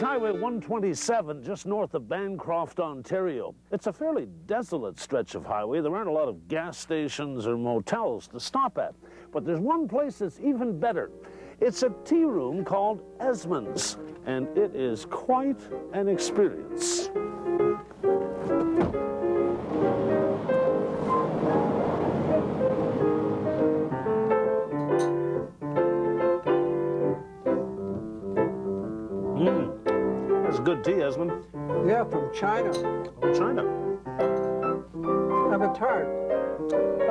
Highway 127 just north of Bancroft, Ontario. It's a fairly desolate stretch of highway. There aren't a lot of gas stations or motels to stop at. But there's one place that's even better. It's a tea room called Esmond's, and it is quite an experience. That's good tea, Esmond. Yeah, from China. Oh, China. Have a tart.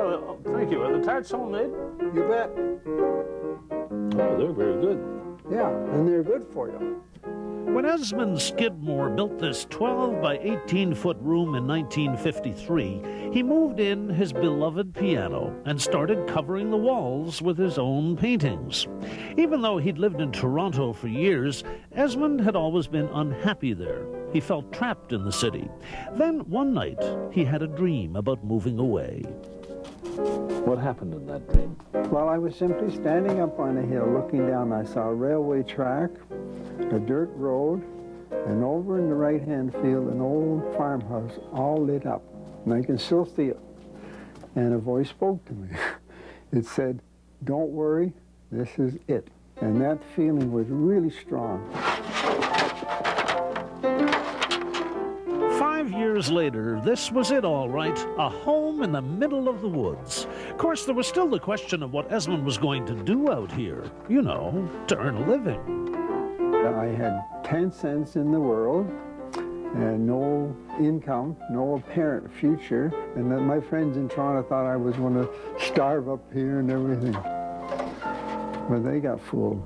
Oh, thank you. Are the tarts homemade? You bet. Oh, they're very good. Yeah, and they're good for you. When Esmond Skidmore built this 12 by 18-foot room in 1953, he moved in his beloved piano and started covering the walls with his own paintings. Even though he'd lived in Toronto for years, Esmond had always been unhappy there. He felt trapped in the city. Then one night, he had a dream about moving away. What happened in that dream? Well, I was simply standing up on a hill looking down. I saw a railway track, a dirt road, and over in the right-hand field, an old farmhouse all lit up. And I can still see it. And a voice spoke to me. It said, "Don't worry, this is it." And that feeling was really strong. 5 years later, this was it all right, a home in the middle of the woods. Of course, there was still the question of what Esmond was going to do out here, you know, to earn a living. I had 10 cents in the world and no income, no apparent future, and then my friends in Toronto thought I was going to starve up here and everything. But they got fooled.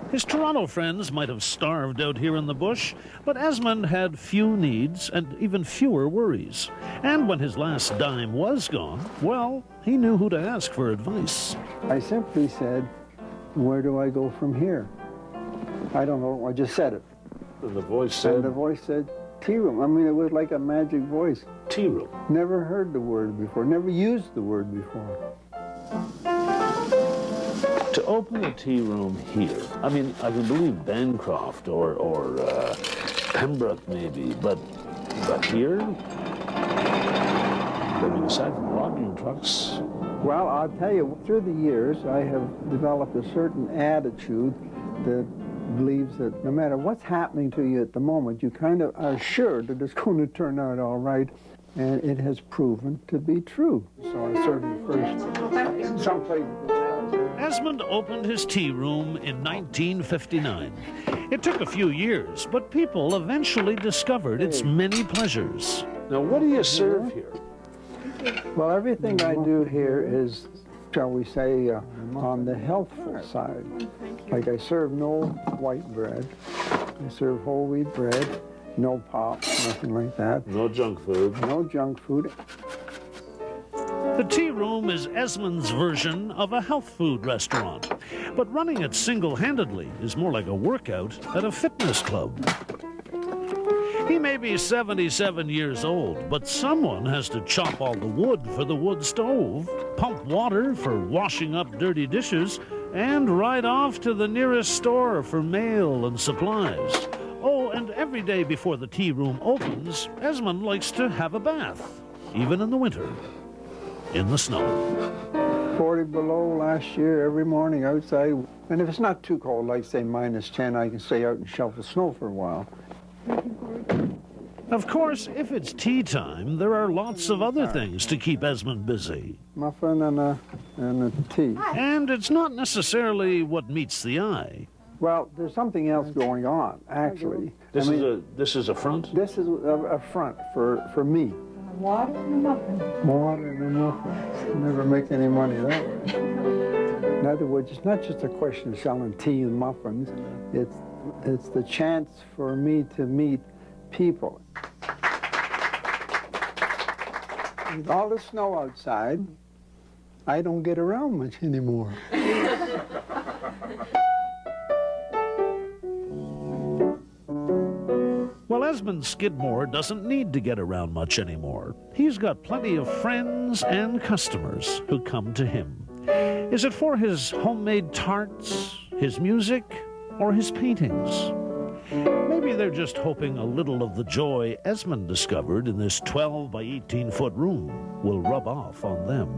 His Toronto friends might have starved out here in the bush, but Esmond had few needs and even fewer worries. And when his last dime was gone, well, he knew who to ask for advice. I simply said, "Where do I go from here?" I don't know, I just said it. And the voice said? And the voice said, "Tea room." I mean, it was like a magic voice. Tea room. Never heard the word before, never used the word before. To open a tea room here, I mean, I can believe Bancroft or Pembroke maybe, but here? I mean, aside from logging trucks. Well, I'll tell you, through the years, I have developed a certain attitude that believes that no matter what's happening to you at the moment, you kind of are sure that it's going to turn out all right, and it has proven to be true. So I certainly first someplace. Esmond opened his tea room in 1959. It took a few years, but people eventually discovered its many pleasures. Now, what do you serve here? Well, everything I do here is, shall we say, on the healthful side. Like I serve no white bread. I serve whole wheat bread, no pop, nothing like that. No junk food. No junk food. The tea room is Esmond's version of a health food restaurant, but running it single-handedly is more like a workout at a fitness club. He may be 77 years old, but someone has to chop all the wood for the wood stove, pump water for washing up dirty dishes, and ride off to the nearest store for mail and supplies. Oh, and every day before the tea room opens, Esmond likes to have a bath, even in the winter, in the snow. 40 below last year every morning outside. And if it's not too cold, like say -10, I can stay out and shovel snow for a while. Of course, if it's tea time, there are lots of other things to keep Esmond busy. Muffin and a tea. And it's not necessarily what meets the eye. Well, there's something else going on, actually. This is a front? This is a front for me. Water and a muffin. Water and a muffin. Never make any money that way. In other words, it's not just a question of selling tea and muffins. It's the chance for me to meet people. With all the snow outside, I don't get around much anymore. Well, Esmond Skidmore doesn't need to get around much anymore. He's got plenty of friends and customers who come to him. Is it for his homemade tarts, his music, or his paintings. Maybe they're just hoping a little of the joy Esmond discovered in this 12 by 18-foot room will rub off on them.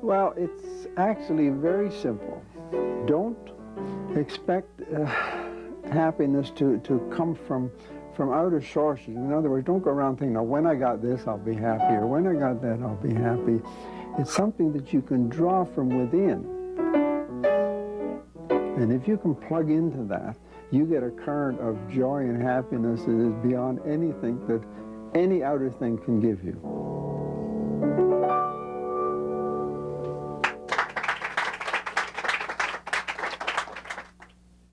Well, it's actually very simple. Don't expect happiness to come from outer sources. In other words, don't go around thinking, "Now, when I got this, I'll be happy," or "When I got that, I'll be happy." It's something that you can draw from within. And if you can plug into that, you get a current of joy and happiness that is beyond anything that any outer thing can give you.